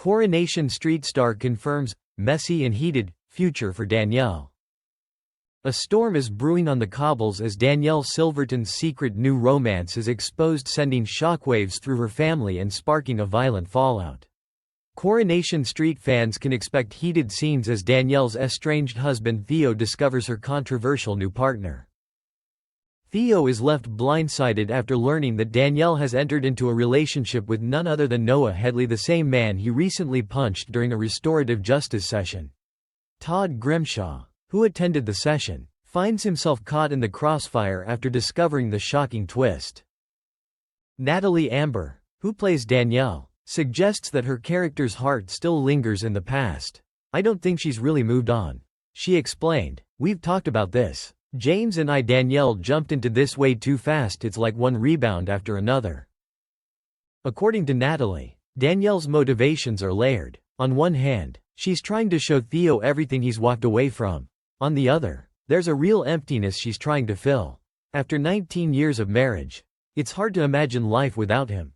Coronation Street star confirms, messy and heated, future for Danielle. A storm is brewing on the cobbles as Danielle Silverton's secret new romance is exposed, sending shockwaves through her family and sparking a violent fallout. Coronation Street fans can expect heated scenes as Danielle's estranged husband Theo discovers her controversial new partner. Theo is left blindsided after learning that Danielle has entered into a relationship with none other than Noah Headley, the same man he recently punched during a restorative justice session. Todd Grimshaw, who attended the session, finds himself caught in the crossfire after discovering the shocking twist. Natalie Amber, who plays Danielle, suggests that her character's heart still lingers in the past. "I don't think she's really moved on," she explained. "We've talked about this. James and Danielle jumped into this way too fast. It's like one rebound after another." According to Natalie, Danielle's motivations are layered. On one hand, she's trying to show Theo everything he's walked away from. On the other, there's a real emptiness she's trying to fill. After 19 years of marriage, it's hard to imagine life without him.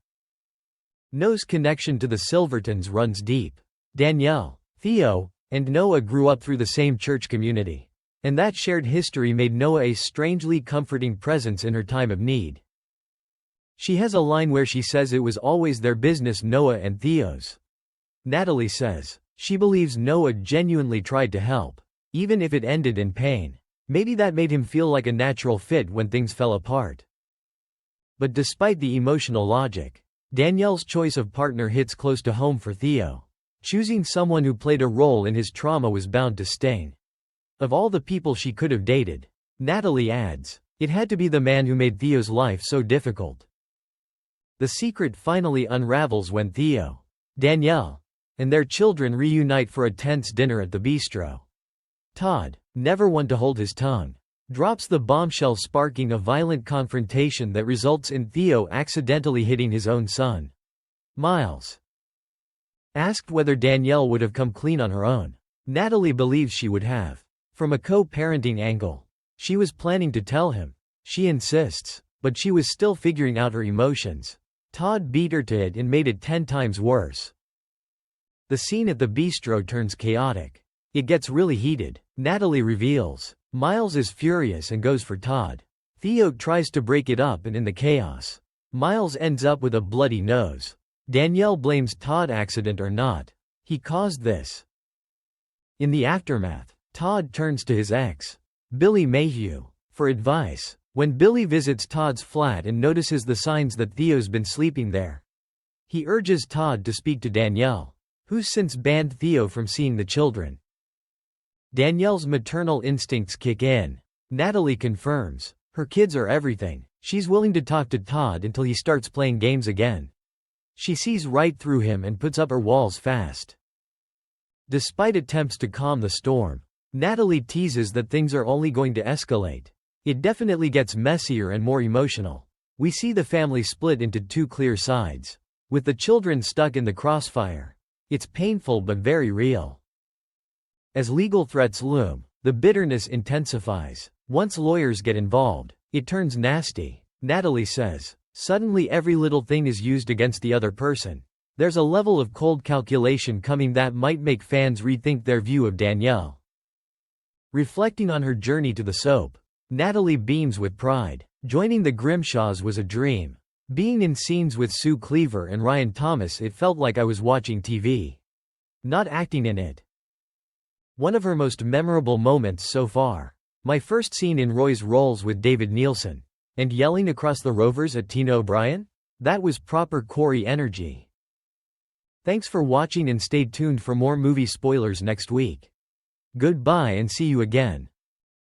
Noah's connection to the Silvertons runs deep. Danielle, Theo, and Noah grew up through the same church community. And that shared history made Noah a strangely comforting presence in her time of need. She has a line where she says it was always their business, Noah and Theo's. Natalie says, she believes Noah genuinely tried to help, even if it ended in pain. Maybe that made him feel like a natural fit when things fell apart. But despite the emotional logic, Danielle's choice of partner hits close to home for Theo. Choosing someone who played a role in his trauma was bound to sting. Of all the people she could have dated, Natalie adds, it had to be the man who made Theo's life so difficult. The secret finally unravels when Theo, Danielle, and their children reunite for a tense dinner at the bistro. Todd, never one to hold his tongue, drops the bombshell, sparking a violent confrontation that results in Theo accidentally hitting his own son. Miles. Asked whether Danielle would have come clean on her own, Natalie believes she would have. From a co-parenting angle, she was planning to tell him. She insists, but she was still figuring out her emotions. Todd beat her to it and made it 10 times worse. The scene at the bistro turns chaotic. It gets really heated. Natalie reveals, Miles is furious and goes for Todd. Theo tries to break it up, and in the chaos, Miles ends up with a bloody nose. Danielle blames Todd, accident or not, he caused this. In the aftermath, Todd turns to his ex, Billy Mayhew, for advice. When Billy visits Todd's flat and notices the signs that Theo's been sleeping there, he urges Todd to speak to Danielle, who's since banned Theo from seeing the children. Danielle's maternal instincts kick in. Natalie confirms, her kids are everything. She's willing to talk to Todd until he starts playing games again. She sees right through him and puts up her walls fast. Despite attempts to calm the storm, Natalie teases that things are only going to escalate. It definitely gets messier and more emotional. We see the family split into two clear sides, with the children stuck in the crossfire. It's painful but very real. As legal threats loom, the bitterness intensifies. Once lawyers get involved, it turns nasty. Natalie says, suddenly every little thing is used against the other person. There's a level of cold calculation coming that might make fans rethink their view of Danielle. Reflecting on her journey to the soap, Natalie beams with pride. Joining the Grimshaws was a dream. Being in scenes with Sue Cleaver and Ryan Thomas, it felt like I was watching TV, not acting in it. One of her most memorable moments so far. My first scene in Roy's roles with David Nielsen. And yelling across the Rovers at Tina O'Brien? That was proper Corey energy. Thanks for watching and stay tuned for more movie spoilers next week. Goodbye and see you again.